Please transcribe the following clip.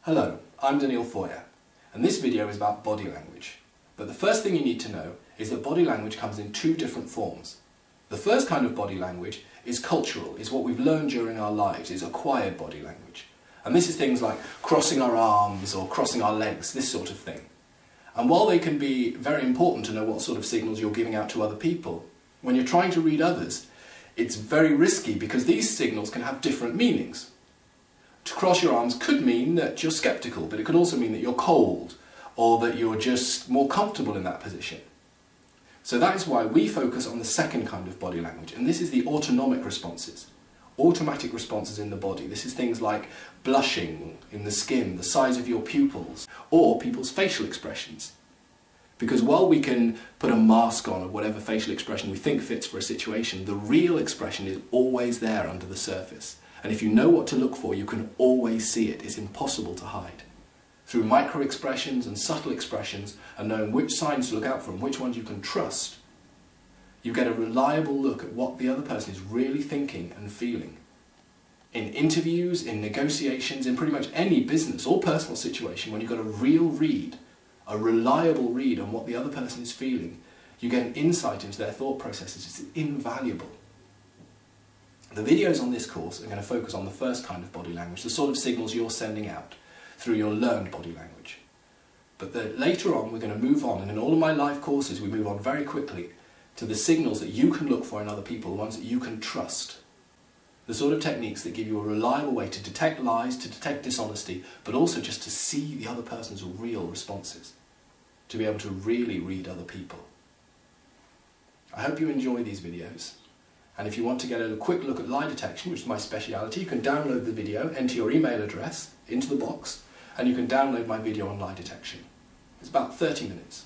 Hello, I'm Daniel Foyer, and this video is about body language. But the first thing you need to know is that body language comes in two different forms. The first kind of body language is cultural, is what we've learned during our lives, is acquired body language. And this is things like crossing our arms or crossing our legs, this sort of thing. And while they can be very important to know what sort of signals you're giving out to other people, when you're trying to read others, it's very risky because these signals can have different meanings. To cross your arms could mean that you're sceptical, but it could also mean that you're cold or that you're just more comfortable in that position. So that is why we focus on the second kind of body language, and this is the autonomic responses. Automatic responses in the body. This is things like blushing in the skin, the size of your pupils, or people's facial expressions. Because while we can put a mask on of whatever facial expression we think fits for a situation, the real expression is always there under the surface. And if you know what to look for, you can always see it. It's impossible to hide. Through micro expressions and subtle expressions, and knowing which signs to look out for and which ones you can trust, you get a reliable look at what the other person is really thinking and feeling. In interviews, in negotiations, in pretty much any business or personal situation, when you've got a real read, a reliable read on what the other person is feeling, you get an insight into their thought processes. It's invaluable. The videos on this course are going to focus on the first kind of body language, the sort of signals you're sending out through your learned body language. But later on we're going to move on, and in all of my live courses we move on very quickly to the signals that you can look for in other people, the ones that you can trust. The sort of techniques that give you a reliable way to detect lies, to detect dishonesty, but also just to see the other person's real responses, to be able to really read other people. I hope you enjoy these videos. And if you want to get a quick look at lie detection, which is my speciality, you can download the video, enter your email address into the box, and you can download my video on lie detection. It's about 30 minutes.